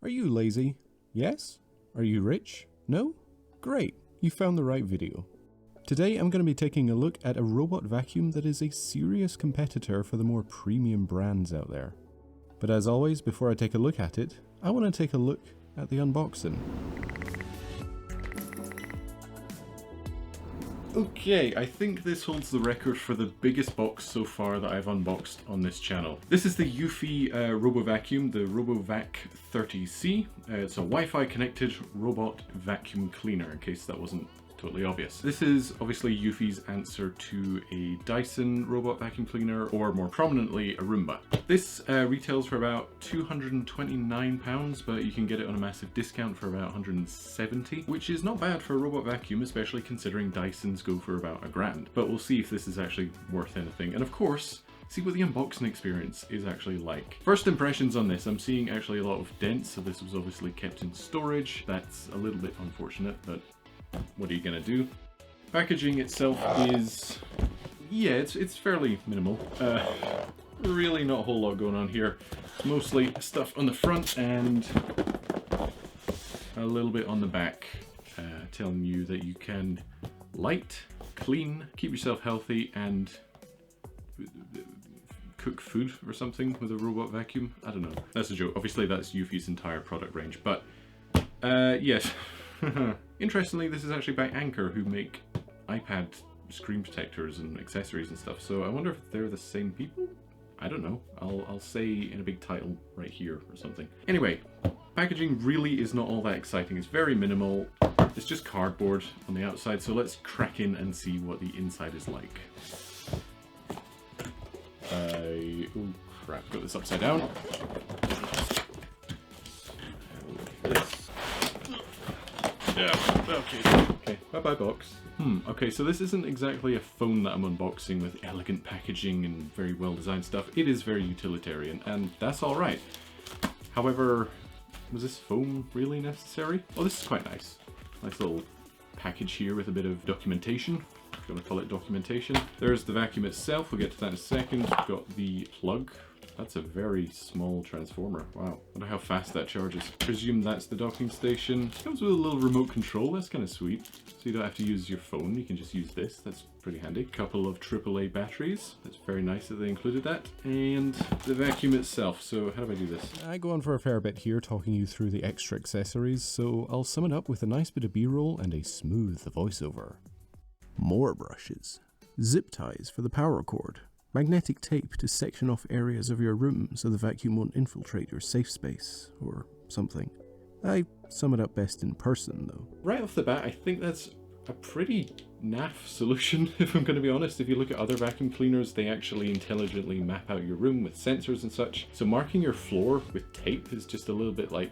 Are you lazy? Yes? Are you rich? No? Great, you found the right video. Today I'm going to be taking a look at a robot vacuum that is a serious competitor for the more premium brands out there. But as always, before I take a look at it, I want to take a look at the unboxing. Okay, I think this holds the record for the biggest box so far that I've unboxed on this channel. This is the Eufy robo vacuum, the RoboVac 30C. It's a Wi-Fi connected robot vacuum cleaner, in case that wasn't totally obvious. This is obviously Eufy's answer to a Dyson robot vacuum cleaner, or more prominently, a Roomba. This retails for about £229, but you can get it on a massive discount for about £170, which is not bad for a robot vacuum, especially considering Dysons go for about £1,000. But we'll see if this is actually worth anything. And of course, see what the unboxing experience is actually like. First impressions on this, I'm seeing actually a lot of dents, so this was obviously kept in storage. That's a little bit unfortunate, but what are you gonna do? Packaging itself is, yeah, it's fairly minimal. Really not a whole lot going on here. Mostly stuff on the front and a little bit on the back, telling you that you can light, clean, keep yourself healthy, and cook food or something with a robot vacuum. I don't know. That's a joke. Obviously that's Eufy's entire product range, but yes. Interestingly, this is actually by Anker, who make iPad screen protectors and accessories and stuff, so I wonder if they're the same people? I don't know. I'll say in a big title right here or something. Anyway, packaging really is not all that exciting. It's very minimal. It's just cardboard on the outside, so let's crack in and see what the inside is like. Oh crap, got this upside down. Yeah, okay, bye-bye box. Okay, so this isn't exactly a phone that I'm unboxing with elegant packaging and very well-designed stuff. It is very utilitarian, and that's alright. However, was this foam really necessary? Oh, this is quite nice. Nice little package here with a bit of documentation. I'm gonna call it documentation. There's the vacuum itself, we'll get to that in a second. We've got the plug. That's a very small transformer. Wow. Wonder how fast that charges. Presume that's the docking station. Comes with a little remote control. That's kind of sweet. So you don't have to use your phone. You can just use this. That's pretty handy. Couple of AAA batteries. That's very nice that they included that. And the vacuum itself. So how do I do this? I go on for a fair bit here talking you through the extra accessories. So I'll sum it up with a nice bit of B-roll and a smooth voiceover. More brushes. Zip ties for the power cord. Magnetic tape to section off areas of your room so the vacuum won't infiltrate your safe space, or something. I sum it up best in person, though. Right off the bat, I think that's a pretty naff solution, if I'm going to be honest. If you look at other vacuum cleaners, they actually intelligently map out your room with sensors and such. So marking your floor with tape is just a little bit like,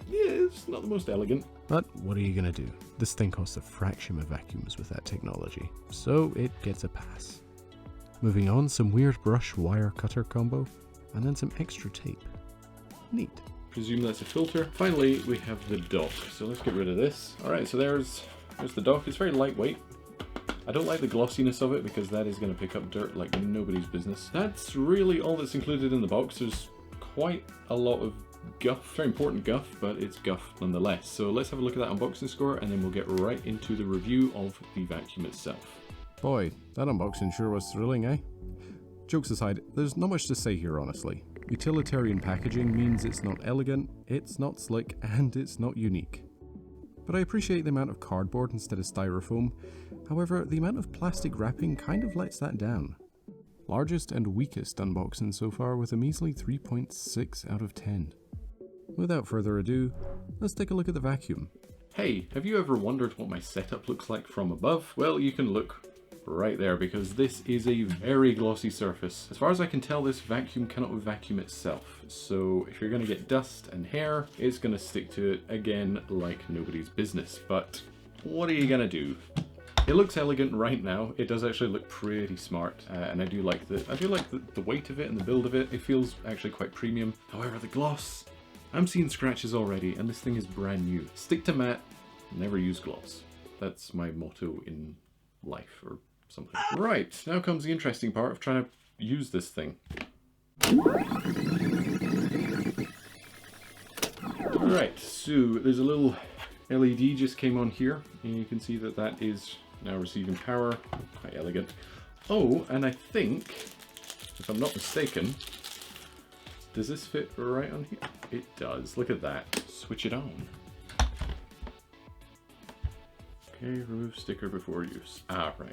yeah, it's not the most elegant. But what are you going to do? This thing costs a fraction of vacuums with that technology, so it gets a pass. Moving on, some weird brush wire cutter combo, and then some extra tape. Neat. Presume that's a filter. Finally, we have the dock, so let's get rid of this. Alright, so there's the dock. It's very lightweight. I don't like the glossiness of it because that is going to pick up dirt like nobody's business. That's really all that's included in the box. There's quite a lot of guff, very important guff, but it's guff nonetheless. So let's have a look at that unboxing score, and then we'll get right into the review of the vacuum itself. Boy, that unboxing sure was thrilling, eh? Jokes aside, there's not much to say here, honestly. Utilitarian packaging means it's not elegant, it's not slick, and it's not unique. But I appreciate the amount of cardboard instead of styrofoam. However, the amount of plastic wrapping kind of lets that down. Largest and weakest unboxing so far with a measly 3.6 out of 10. Without further ado, let's take a look at the vacuum. Hey, have you ever wondered what my setup looks like from above? Well, you can look right there, because this is a very glossy surface. As far as I can tell, this vacuum cannot vacuum itself, so if you're going to get dust and hair, it's going to stick to it again like nobody's business. But what are you going to do? It looks elegant right now. It does actually look pretty smart, and I do like the weight of it and the build of it. It feels actually quite premium. However, the gloss, I'm seeing scratches already, and this thing is brand new. Stick to matte, never use gloss. That's my motto in life, or something. Right, now comes the interesting part of trying to use this thing. Right, so there's a little LED just came on here, and you can see that that is now receiving power. Quite elegant. Oh, and I think, if I'm not mistaken, does this fit right on here? It does. Look at that. Switch it on. Okay, remove sticker before use. Ah, right.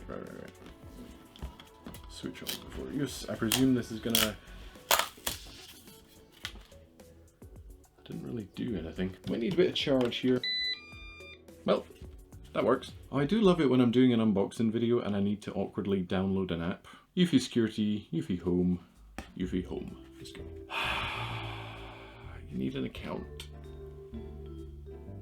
Switch on before use. I presume this is gonna... Didn't really do anything. Might need a bit of charge here. Well, that works. Oh, I do love it when I'm doing an unboxing video and I need to awkwardly download an app. Eufy Security, Eufy Home, Eufy Home. Let's go. You need an account.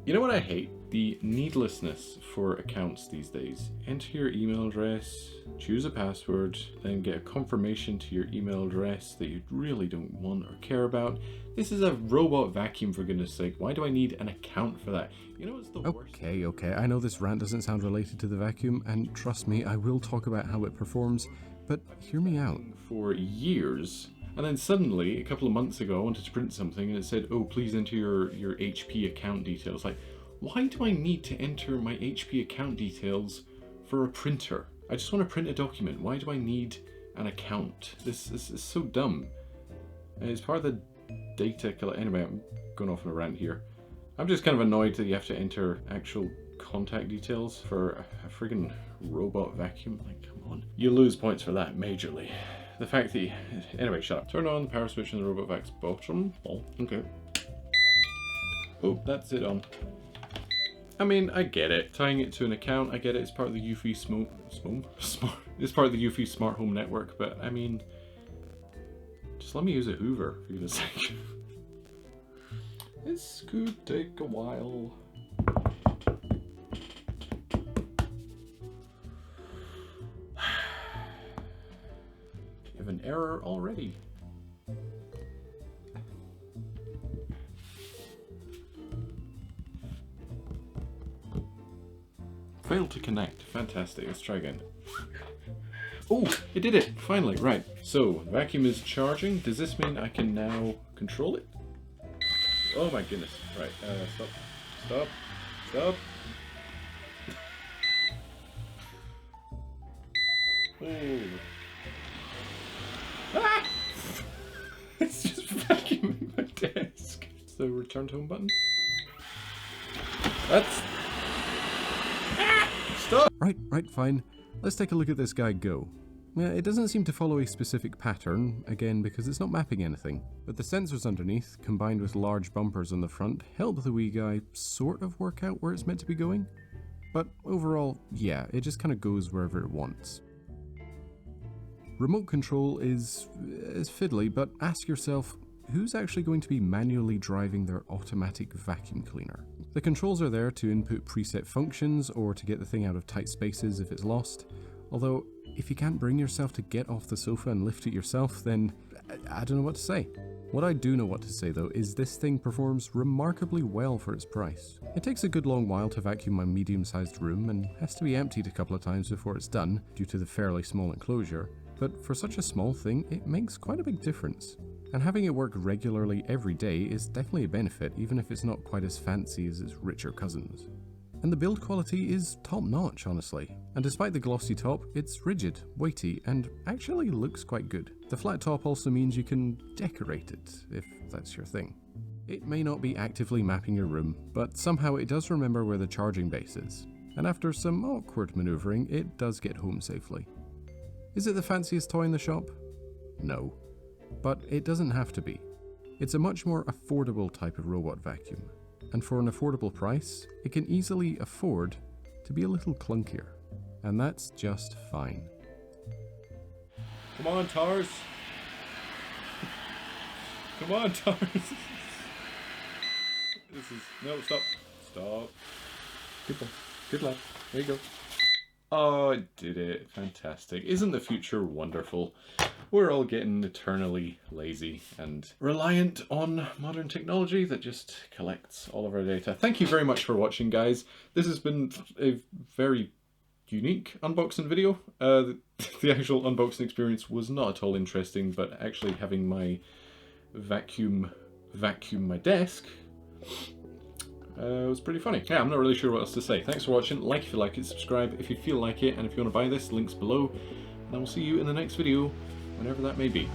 You know what I hate? The needlessness for accounts these days. Enter your email address, choose a password, then get a confirmation to your email address that you really don't want or care about. This is a robot vacuum, for goodness sake. Why do I need an account for that? You know what's the worst? Okay, I know this rant doesn't sound related to the vacuum, and trust me, I will talk about how it performs, but hear me out. For years, and then suddenly, a couple of months ago, I wanted to print something and it said, oh, please enter your HP account details. Like, why do I need to enter my HP account details for a printer? I just want to print a document. Why do I need an account? This is so dumb. And it's part of the data collection. Anyway, I'm going off on a rant here. I'm just kind of annoyed that you have to enter actual contact details for a friggin' robot vacuum. Like, come on. You lose points for that majorly. The fact that you... Anyway, shut up. Turn on the power switch on the robot vac's bottom. Oh, okay. Oh, that's it on. I mean, I get it. Tying it to an account, I get it. It's part of the Eufy It's part of the Eufy Smart Home Network, but I mean, just let me use a Hoover, for goodness sake. This could take a while. You have an error already. Failed to connect. Fantastic. Let's try again. Oh, it did it! Finally, right. So, the vacuum is charging. Does this mean I can now control it? Oh my goodness. Right, stop. Oh. Ah! It's just vacuuming my desk. It's the return to home button. That's... Stop! Right, fine. Let's take a look at this guy go. It doesn't seem to follow a specific pattern, again because it's not mapping anything, but the sensors underneath, combined with large bumpers on the front, help the wee guy sort of work out where it's meant to be going. But overall, yeah, it just kind of goes wherever it wants. Remote control is fiddly, but ask yourself, who's actually going to be manually driving their automatic vacuum cleaner? The controls are there to input preset functions or to get the thing out of tight spaces if it's lost, although if you can't bring yourself to get off the sofa and lift it yourself, then I don't know what to say. What I do know what to say though is this thing performs remarkably well for its price. It takes a good long while to vacuum my medium-sized room and has to be emptied a couple of times before it's done due to the fairly small enclosure, but for such a small thing it makes quite a big difference. And having it work regularly every day is definitely a benefit, even if it's not quite as fancy as its richer cousins. And the build quality is top-notch, honestly. And despite the glossy top, it's rigid, weighty, and actually looks quite good. The flat top also means you can decorate it, if that's your thing. It may not be actively mapping your room, but somehow it does remember where the charging base is. And after some awkward maneuvering, it does get home safely. Is it the fanciest toy in the shop? No. But it doesn't have to be. It's a much more affordable type of robot vacuum. And for an affordable price, it can easily afford to be a little clunkier. And that's just fine. Come on, Tars. Come on, Tars. No, stop. Good lad. There you go. Oh, I did it. Fantastic. Isn't the future wonderful? We're all getting eternally lazy and reliant on modern technology that just collects all of our data. Thank you very much for watching, guys. This has been a very unique unboxing video. The actual unboxing experience was not at all interesting, but actually having my vacuum my desk it was pretty funny. Yeah, I'm not really sure what else to say. Thanks for watching. Like if you like it, subscribe if you feel like it, and if you want to buy this, links below. And I will see you in the next video, whenever that may be.